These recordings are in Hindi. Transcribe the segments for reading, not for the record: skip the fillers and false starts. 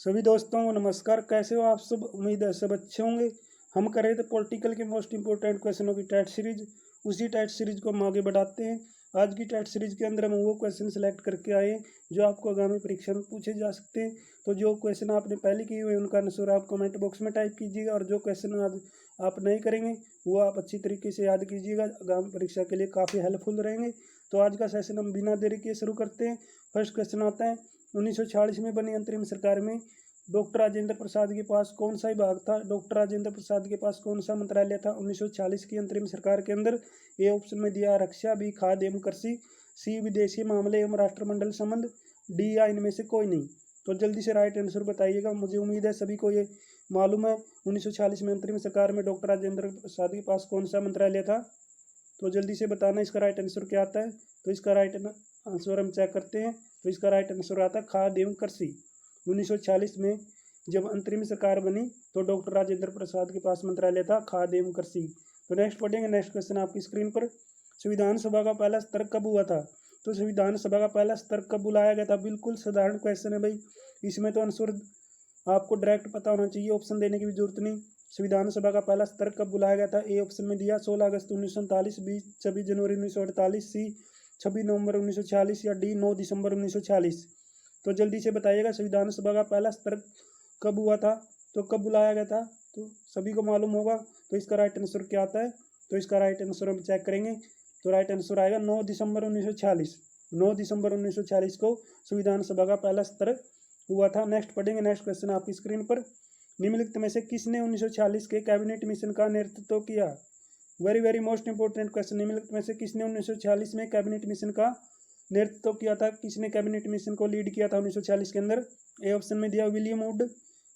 सभी दोस्तों को नमस्कार। कैसे हो आप सब? उम्मीद है सब अच्छे होंगे। हम कर रहे थे पॉलिटिकल के मोस्ट इंपोर्टेंट क्वेश्चनों की टेट सीरीज। उसी टेट सीरीज को हम आगे बढ़ाते हैं। आज की टेट सीरीज के अंदर हम वो क्वेश्चन सेलेक्ट करके आए हैं जो आपको आगामी परीक्षा में पूछे जा सकते हैं। तो जो क्वेश्चन आपने पहले किए हुए उनका आंसर आप कमेंट बॉक्स में टाइप कीजिएगा, और जो क्वेश्चन आज आप नहीं करेंगे वो आप अच्छी तरीके से याद कीजिएगा, आगामी परीक्षा के लिए काफ़ी हेल्पफुल रहेंगे। तो आज का सेशन हम बिना देरी के शुरू करते हैं। फर्स्ट क्वेश्चन आता है, 1946 में बनी अंतरिम सरकार में डॉक्टर राजेंद्र प्रसाद के पास कौन सा विभाग था? डॉक्टर राजेंद्र प्रसाद के पास कौन सा मंत्रालय था 1946 की अंतरिम सरकार के अंदर? ए ऑप्शन में दिया रक्षा, बी खाद्य एवं कृषि, सी विदेशी मामले एवं राष्ट्रमंडल संबंध, डी या इनमें से कोई नहीं। तो जल्दी से राइट आंसर बताइएगा। मुझे उम्मीद है सभी को ये मालूम है 1946 में अंतरिम सरकार में डॉक्टर राजेंद्र प्रसाद के पास कौन सा मंत्रालय था। तो जल्दी से बताना इसका राइट आंसर क्या आता है। तो इसका राइट आंसर हम चेक करते हैं। तो इसका राइट आंसर आता है खाद्य एवं कृषि। 1946 में जब अंतरिम सरकार बनी तो डॉक्टर राजेंद्र प्रसाद के पास मंत्रालय था खाद्य एवं कृषि। तो नेक्स्ट पढ़ेंगे। नेक्स्ट क्वेश्चन आपकी स्क्रीन पर, संविधान सभा का पहला सत्र कब हुआ था? तो संविधान सभा का पहला सत्र कब बुलाया गया था? बिल्कुल साधारण क्वेश्चन है भाई, इसमें तो आंसर आपको डायरेक्ट पता होना चाहिए, ऑप्शन देने की भी जरूरत नहीं। संविधान सभा का पहला सत्र कब बुलाया गया था? ए ऑप्शन में दिया 16 अगस्त 1947, बी 26 जनवरी 1948, सी 26 नवंबर 1946, या डी 9 दिसंबर 1946। तो जल्दी से बताइएगा संविधान सभा का पहला सत्र कब हुआ था, तो कब बुलाया गया था? तो सभी को मालूम होगा। तो इसका राइट आंसर क्या आता है? तो इसका राइट आंसर हम चेक करेंगे। तो राइट आंसर आएगा 9 दिसंबर 1946। 9 दिसंबर 1946 को संविधान सभा का पहला सत्र हुआ था। नेक्स्ट पढ़ेंगे। नेक्स्ट क्वेश्चन आपकी स्क्रीन पर, निम्नलिखित में से किसने 1946 के कैबिनेट मिशन का नेतृत्व किया? Very very most important question. निम्नलिखित में से किसने 1946 में कैबिनेट मिशन का नेतृत्व किया था? किसने कैबिनेट मिशन को लीड किया था 1946 के अंदर? ए ऑप्शन में दिया विलियम वुड,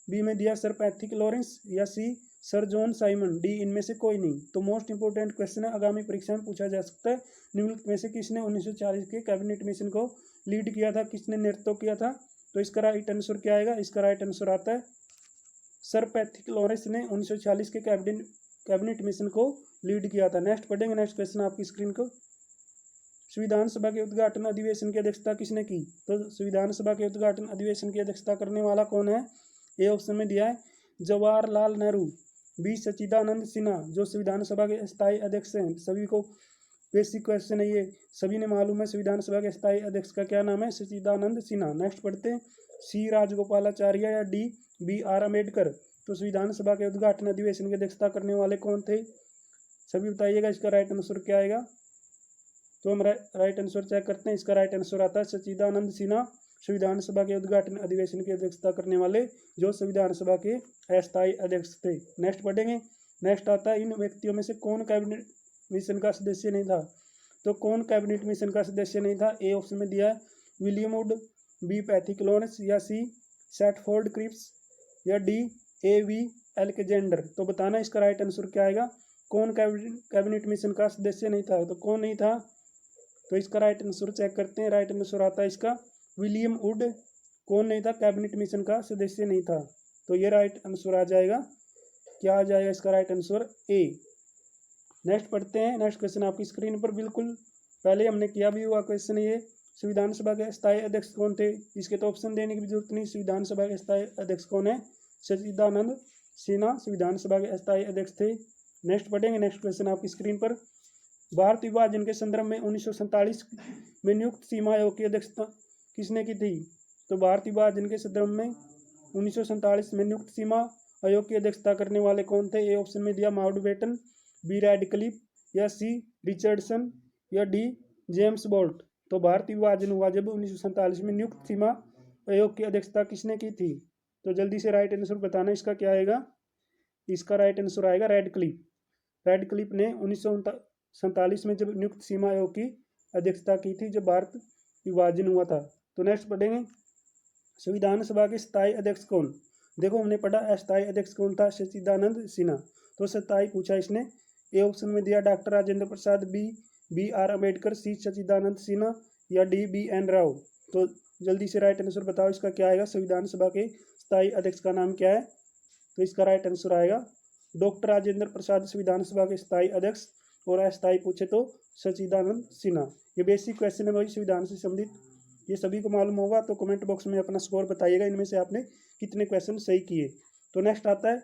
बी में दिया सर पैट्रिक लॉरेंस, या सी सर जॉन साइमन, डी इनमें से कोई नहीं। तो मोस्ट इंपोर्टेंट क्वेश्चन है, आगामी परीक्षा में पूछा जा सकता है। निम्नलिखित में से किसने 1940 के कैबिनेट मिशन को लीड किया था, किसने नेतृत्व किया था? तो इसका राइट आंसर क्या आएगा? इसका राइट आंसर आता है सर पैट्रिक लॉरेंस ने 1940 के कैबिनेट मिशन को लीड किया था। नेक्स्ट पढ़ेंगे। नेक्स्ट क्वेश्चन आपकी स्क्रीन को, संविधान सभा के उद्घाटन अधिवेशन की अध्यक्षता किसने की? तो संविधान सभा के उद्घाटन अधिवेशन की अध्यक्षता करने वाला कौन है? ए ऑप्शन में दिया है जवाहरलाल नेहरू, बी सच्चिदानंद सिन्हा, जो संविधान सभा के स्थायी अध्यक्ष हैं। सभी को बेसिक क्वेश्चन है ये, सभी ने मालूम है संविधान सभा के स्थायी अध्यक्ष का क्या नाम है? सच्चिदानंद सिन्हा। नेक्स्ट पढ़ते हैं, सी राजगोपालाचार्य, या डी बी आर अम्बेडकर। तो संविधान सभा के उद्घाटन अधिवेशन की अध्यक्षता करने वाले कौन थे? सभी बताइएगा इसका राइट आंसर क्या आएगा। तो हम राइट आंसर चेक करते हैं। इसका राइट आंसर आता है सच्चिदानंद सिन्हा, संविधान सभा के उद्घाटन अधिवेशन की अध्यक्षता करने वाले जो संविधान सभा के अस्थायी अध्यक्ष थे। नेक्स्ट पढ़ेंगे। नेक्स्ट आता है, इन व्यक्तियों में से कौन कैबिनेट मिशन का सदस्य नहीं था? तो कौन कैबिनेट मिशन का सदस्य नहीं था? ए ऑप्शन में दिया है William Wood, B Patrick Lawrence, या सी सैटफोर्ड क्रिप्स, या डी ए वी एलेक्जेंडर। तो बताना इसका राइट आंसर क्या आएगा। कौन कैबिनेट मिशन का सदस्य नहीं था? तो कौन नहीं था? तो इसका राइट आंसर चेक करते हैं। राइट आंसर आता है इसका विलियम वुड। कौन नहीं था? कैबिनेट मिशन का सदस्य नहीं था। तो ये राइट आंसर आ जाएगा, क्या आ जाएगा इसका राइट आंसर? ए। नेक्स्ट पढ़ते हैं। नेक्स्ट क्वेश्चन आपकी स्क्रीन पर, बिल्कुल पहले हमने किया भी हुआ क्वेश्चन ये, संविधान सभा के स्थायी अध्यक्ष कौन थे? इसके तो ऑप्शन देने की भी जरूरत नहीं। संविधान सभा के स्थायी अध्यक्ष कौन है? सच्चिदानंद सिन्हा संविधान सभा के स्थायी अध्यक्ष थे। नेक्स्ट पढ़ेंगे। नेक्स्ट क्वेश्चन आपकी स्क्रीन पर, भारत विभाजन के संदर्भ में 1947 में नियुक्त सीमा आयोग की अध्यक्षता किसने की थी? तो भारत विभाजन के संदर्भ में 1947 में नियुक्त सीमा आयोग की अध्यक्षता करने वाले कौन थे? ए ऑप्शन में दिया माउंटबेटन, बी रैडक्लिफ, या सी रिचर्डसन, या डी जेम्स बोल्ट। तो भारत विभाजन हुआ जब 1947 में नियुक्त सीमा आयोग की अध्यक्षता किसने की थी? तो जल्दी से राइट आंसर बताना इसका क्या आएगा। इसका राइट आंसर आएगा रैडक्लिफ। रैडक्लिफ ने 1947 में जब नियुक्त सीमा आयोग की अध्यक्षता की थी जब भारत विभाजन हुआ था। तो नेक्स्ट पढ़ेंगे, संविधान सभा के स्थायी अध्यक्ष कौन? देखो हमने पढ़ा अस्थायी अध्यक्ष कौन था? सच्चिदानंद सिन्हा। तो स्थायी पूछा इसने। ए ऑप्शन में दिया doctor Rajendra Prasad, B B R Ambedkar, C Sachchidanand Sinha, या डी बी एन राव। तो जल्दी से राइट आंसर बताओ इसका क्या आएगा। संविधान सभा के स्थायी अध्यक्ष का नाम क्या है? तो इसका राइट आंसर आएगा डॉक्टर राजेंद्र प्रसाद संविधान सभा के स्थायी अध्यक्ष, और अस्थायी पूछे तो सच्चिदानंद सिन्हा। ये बेसिक क्वेश्चन है भाई संविधान से संबंधित। ये सभी को मालूम होगा। तो कमेंट बॉक्स में अपना स्कोर बताइएगा, इनमें से आपने कितने क्वेश्चन सही किए। तो नेक्स्ट आता है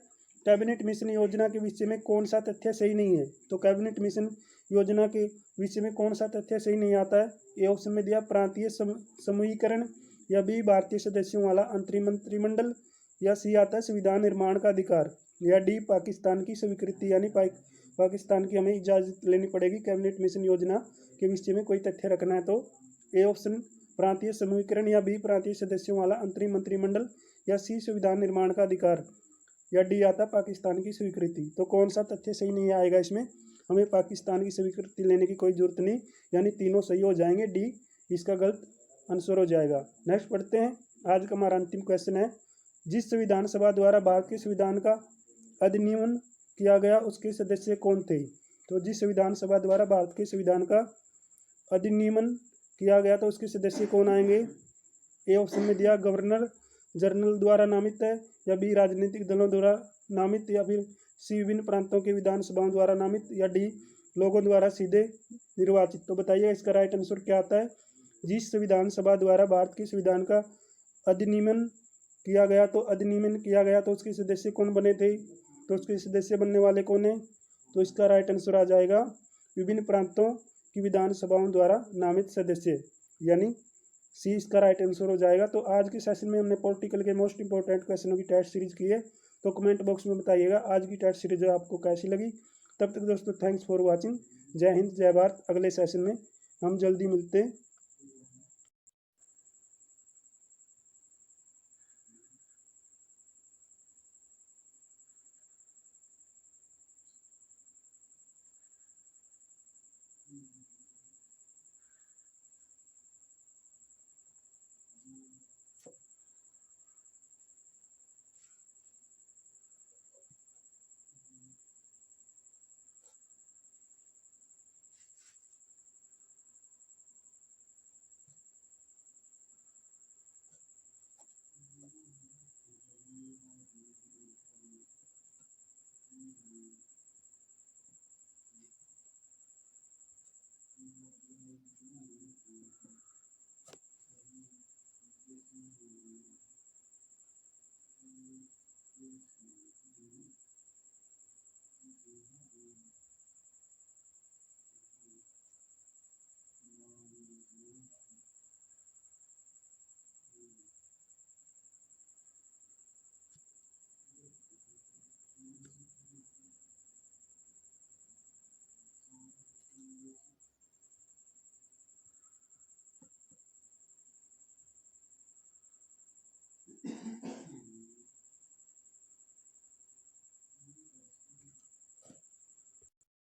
कैबिनेट मिशन योजना के विषय में कौन सा तथ्य सही नहीं है। तो कैबिनेट मिशन योजना के विषय में कौन सा तथ्य सही नहीं आता है। ए ऑप्शन में दिया प्रांतीय समूहीकरण, या बी भारतीय सदस्यों वाला अंतरिम मंत्रिमंडल, या सी आता है संविधान निर्माण का अधिकार, या डी पाकिस्तान की स्वीकृति, यानी पाकिस्तान की हमें इजाज़त लेनी पड़ेगी कैबिनेट मिशन योजना के विषय में कोई तथ्य रखना है। तो ए ऑप्शन प्रांतीय समूहीकरण, या बी प्रांतीय सदस्यों वाला अंतरिम मंत्रिमंडल, या सी संविधान निर्माण का अधिकार, या डी आता पाकिस्तान की स्वीकृति। तो कौन सा तथ्य सही नहीं आएगा इसमें, हमें पाकिस्तान की स्वीकृति लेने की कोई जरूरत नहीं, यानी तीनों सही हो जाएंगे, डी इसका गलत आंसर हो जाएगा। नेक्स्ट पढ़ते हैं। आज का हमारा अंतिम क्वेश्चन है, जिस संविधान सभा द्वारा भारत के संविधान का अधिनियमन किया गया उसके सदस्य कौन थे। तो जिस संविधान सभा द्वारा भारत के संविधान का अधिनियमन किया गया तो उसके सदस्य कौन आएंगे। ए ऑप्शन में दिया गवर्नर जनरल द्वारा नामित है, या बी राजनीतिक दलों द्वारा नामित, या फिर सी विभिन्न प्रांतों के विधानसभाओं द्वारा नामित, या डी लोगों द्वारा सीधे निर्वाचित। तो बताइए इसका राइट आंसर क्या आता है। जिस संविधान सभा द्वारा भारत के संविधान का अधिनियमन किया गया तो उसके सदस्य कौन बने थे। तो उसके सदस्य बनने वाले कौन है। तो इसका राइट आंसर आ जाएगा विभिन्न प्रांतों की विधानसभाओं द्वारा नामित सदस्य, यानी सी इसका राइट आंसर हो जाएगा। तो आज के सेशन में हमने पॉलिटिकल के मोस्ट इंपॉर्टेंट क्वेश्चनों की टेस्ट सीरीज की है। तो कमेंट बॉक्स में बताइएगा आज की टेस्ट सीरीज आपको कैसी लगी। तब तक दोस्तों थैंक्स फॉर वॉचिंग। जय हिंद जय भारत। अगले सेशन में हम जल्दी मिलते हैं।